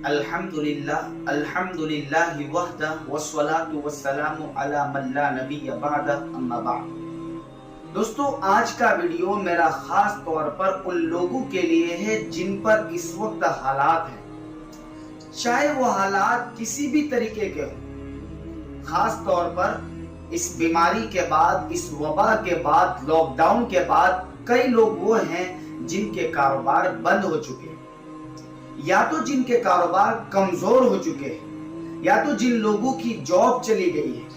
अल्हम्दुलिल्लाह वहदा वस्सलातु वस्सलामु अला मन ला नबिय्य बअदा अम्मा बाद। दोस्तों, आज का वीडियो मेरा खास तौर पर उन लोगों के लिए है जिन पर इस वक्त हालात हैं, चाहे वो हालात किसी भी तरीके के हो। खास तौर पर इस बीमारी के बाद, इस वबा के बाद, लॉकडाउन के बाद कई लोग वो हैं जिनके कारोबार बंद हो चुके हैं, या तो जिनके कारोबार कमजोर हो चुके हैं, या तो जिन लोगों की जॉब चली गई है।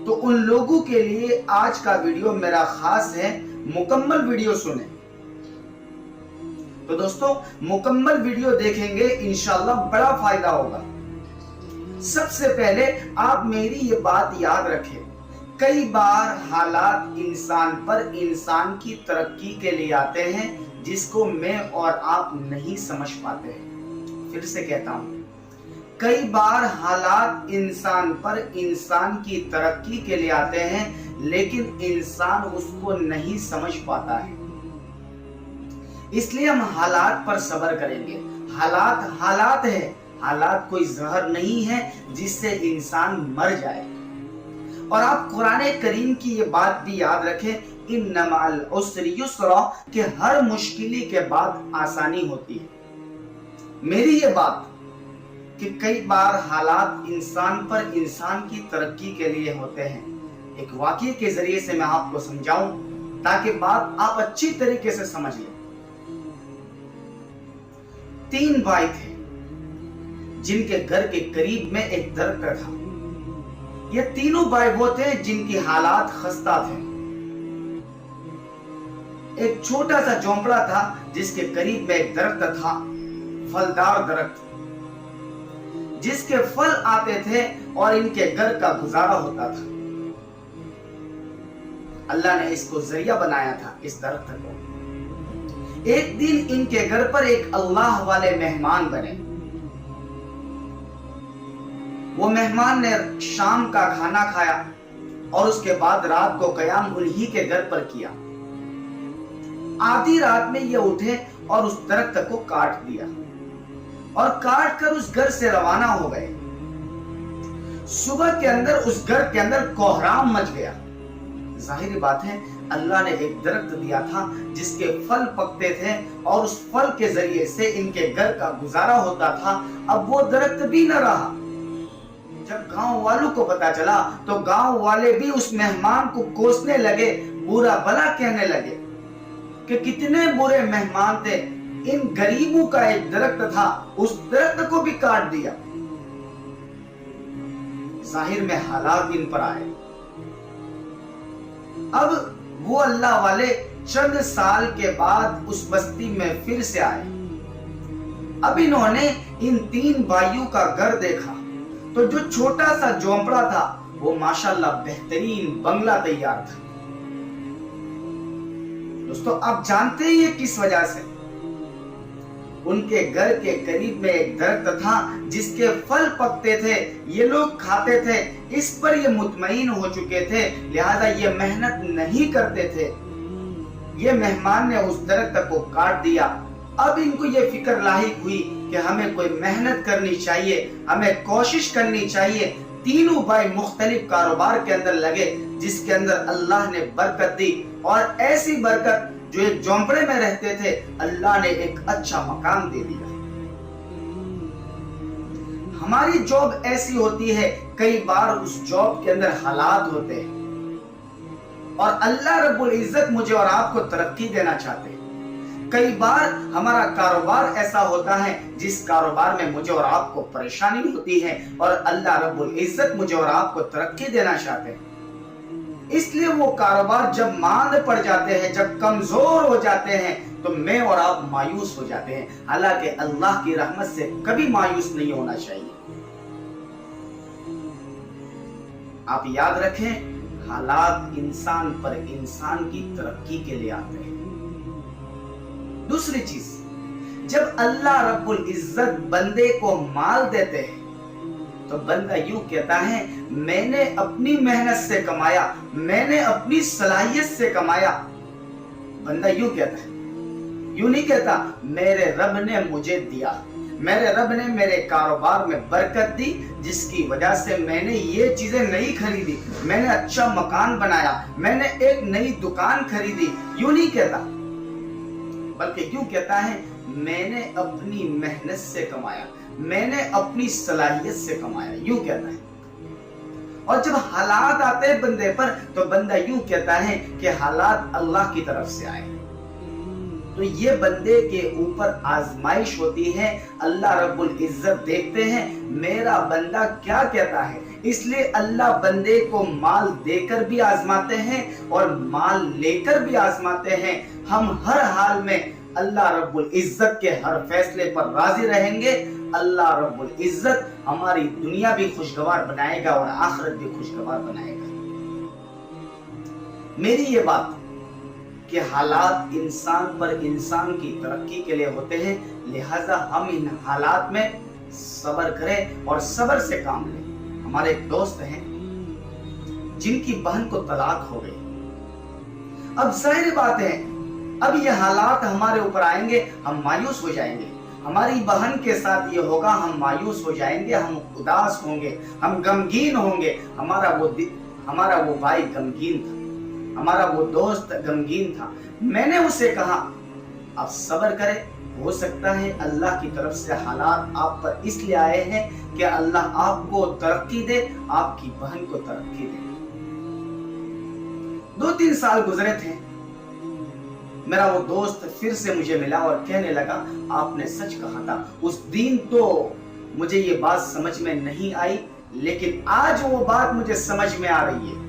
तो उन लोगों के लिए आज का वीडियो मेरा खास है, मुकम्मल वीडियो सुने। तो दोस्तों, मुकम्मल वीडियो देखेंगे इंशाल्लाह बड़ा फायदा होगा। सबसे पहले आप मेरी ये बात याद रखें, कई बार हालात इंसान पर इंसान की तरक्की के लिए आते हैं जिसको मैं और आप नहीं समझ पाते हैं। फिर से कहता हूं, कई बार हालात इंसान पर इंसान की तरक्की के लिए आते हैं लेकिन इंसान उसको नहीं समझ पाता है। इसलिए हम हालात पर सब्र करेंगे। हालात है, हालात कोई जहर नहीं है जिससे इंसान मर जाए। और आप कुरान करीम की ये बात भी याद रखें, इन्नमल उस्रि युस्रा, कि हर मुश्किली के बाद आसानी होती है। मेरी ये बात कि कई बार हालात इंसान पर इंसान की तरक्की के लिए होते हैं, एक वाकये के जरिए से मैं आपको समझाऊं ताकि बात आप अच्छी तरीके से समझ लें। 3 भाई थे जिनके घर के करीब में एक दरख्त था। ये तीनों भाई वो थे जिनकी हालात खस्ता थे। एक छोटा सा झोंपड़ा था जिसके करीब में एक दरख्त था, फलदार दरख्त, जिसके फल आते थे और इनके घर का गुजारा होता था। अल्लाह ने इसको जरिया बनाया था, इस दरख्त को। एक दिन इनके घर पर एक अल्लाह वाले मेहमान बने। वो मेहमान ने शाम का खाना खाया और उसके बाद रात को कयाम उन्हीं के घर पर किया। आधी रात में ये उठे और उस दरख्त को काट दिया और काट कर उस घर से रवाना हो गए। सुबह के अंदर उस घर के अंदर कोहराम मच गया। जाहिर बात है, अल्लाह ने एक दरख्त दिया था जिसके फल पकते थे और उस फल के जरिए से इनके घर का गुजारा होता था। अब वो दरख्त भी न रहा। जब गांव वालों को पता चला तो गांव वाले भी उस मेहमान को कोसने लगे, बुरा भला कहने लगे कि कितने बुरे मेहमान थे, इन गरीबों का एक दरख्त था, उस दरख्त को भी काट दिया। जाहिर में हालात इन पर आए। अब वो अल्लाह वाले चंद साल के बाद उस बस्ती में फिर से आए। अब इन्होंने इन 3 भाइयों का घर देखा तो जो छोटा सा झोंपड़ा था वो माशाल्लाह बेहतरीन बंगला तैयार था। दोस्तों, आप जानते हैं ये किस वजह से? उनके घर के करीब में एक दरख्त था जिसके फल पकते थे, ये लोग खाते थे, इस पर ये मुतमईन हो चुके थे, लिहाजा ये मेहनत नहीं करते थे। ये मेहमान ने उस दरख्त को काट दिया। अब इनको ये फिक्र लाहिक हुई कि हमें कोई मेहनत करनी चाहिए, हमें कोशिश करनी चाहिए। तीनों भाई मुख्तलिफ कारोबार के अंदर लगे जिसके अंदर अल्लाह ने बरकत दी, और ऐसी बरकत जो एक झोंपड़े में रहते थे अल्लाह ने एक अच्छा मकाम दे दिया। हमारी जॉब ऐसी होती है, कई बार उस जॉब के अंदर हालात होते हैं और अल्लाह रब्बुल इज्जत मुझे और आपको तरक्की देना चाहते हैं। कई बार हमारा कारोबार ऐसा होता है जिस कारोबार में मुझे और आपको परेशानी होती है और अल्लाह रब्बुल इज्जत मुझे और आपको तरक्की देना चाहते हैं। इसलिए वो कारोबार जब मांद पड़ जाते हैं, जब कमजोर हो जाते हैं, तो मैं और आप मायूस हो जाते हैं। हालांकि अल्लाह की रहमत से कभी मायूस नहीं होना चाहिए। आप याद रखें, हालात इंसान पर इंसान की तरक्की के लिए आते हैं। दूसरी चीज, जब अल्लाह रब्बुल इज्जत बंदे को माल देते हैं तो बंदा यूं कहता है, मैंने अपनी मेहनत से कमाया, मैंने अपनी सलाहियत से कमाया। बंदा यूं कहता है, यूं नहीं कहता मेरे रब ने मुझे दिया, میرے رب نے میرے کاروبار میں برکت دی جس کی وجہ سے میں نے یہ چیزیں نہیں خریدی، میں نے اچھا مکان بنایا، میں نے ایک نئی دکان خریدی، یوں نہیں کہتا، بلکہ یوں کہتا ہے میں نے اپنی محنت سے کمایا، میں نے اپنی صلاحیت سے کمایا، یوں کہتا ہے۔ اور جب حالات آتے ہیں بندے پر تو بندہ یوں کہتا ہے کہ حالات اللہ کی طرف سے آئے۔ تو یہ بندے کے اوپر آزمائش ہوتی ہے، اللہ رب العزت دیکھتے ہیں میرا بندہ کیا کہتا ہے، اس لیے اللہ بندے کو مال دے کر بھی آزماتے ہیں اور مال لے کر بھی آزماتے ہیں۔ ہم ہر حال میں اللہ رب العزت کے ہر فیصلے پر راضی رہیں گے، اللہ رب العزت ہماری دنیا بھی خوشگوار بنائے گا اور آخرت بھی خوشگوار بنائے گا۔ میری یہ بات کہ حالات انسان پر انسان کی ترقی کے لیے ہوتے ہیں، لہذا ہم ان حالات میں صبر کریں اور صبر سے کام لیں۔ ہمارے ایک دوست ہیں جن کی بہن کو طلاق ہو گئی۔ اب ظاہر بات ہے اب یہ حالات ہمارے اوپر آئیں گے، ہم مایوس ہو جائیں گے، ہماری بہن کے ساتھ یہ ہوگا، ہم مایوس ہو جائیں گے، ہم اداس ہوں گے، ہم غمگین ہوں گے۔ ہمارا وہ بھائی غمگین تھا، ہمارا وہ دوست غمگین تھا۔ میں نے اسے کہا آپ صبر کریں، ہو سکتا ہے اللہ کی طرف سے حالات آپ پر اس لیے آئے ہیں کہ اللہ آپ کو ترقی دے، آپ کی بہن کو ترقی دے۔ 2-3 سال گزرے تھے، میرا وہ دوست پھر سے مجھے ملا اور کہنے لگا آپ نے سچ کہا تھا۔ اس دن تو مجھے یہ بات سمجھ میں نہیں آئی، لیکن آج وہ بات مجھے سمجھ میں آ رہی ہے۔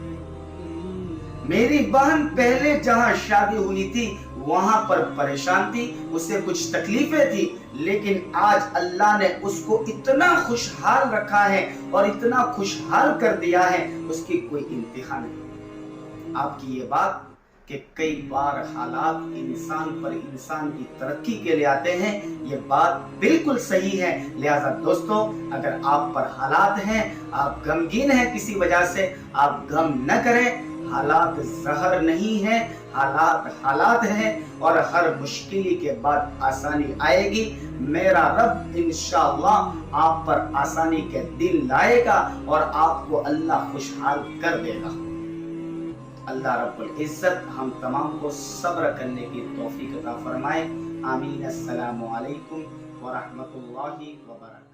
میری بہن پہلے جہاں شادی ہوئی تھی وہاں پر پریشان تھی، اسے کچھ تکلیفیں تھی، لیکن آج اللہ نے اس کو اتنا خوشحال رکھا ہے اور اتنا خوشحال کر دیا ہے، اس کی کوئی انتہا نہیں۔ آپ کی یہ بات کہ کئی بار حالات انسان پر انسان کی ترقی کے لیے آتے ہیں، یہ بات بالکل صحیح ہے۔ لہذا دوستو، اگر آپ پر حالات ہیں، آپ غمگین ہیں کسی وجہ سے، آپ غم نہ کریں۔ حالات زہر نہیں ہیں، حالات ہیں، اور ہر مشکل کے بعد آسانی آئے گی۔ میرا رب انشاءاللہ آپ پر آسانی کے دن لائے گا اور آپ کو اللہ خوشحال کر دے گا۔ اللہ رب العزت ہم تمام کو صبر کرنے کی توفیق عطا فرمائے۔ آمین۔ السلام علیکم ورحمۃ اللہ وبرکاتہ۔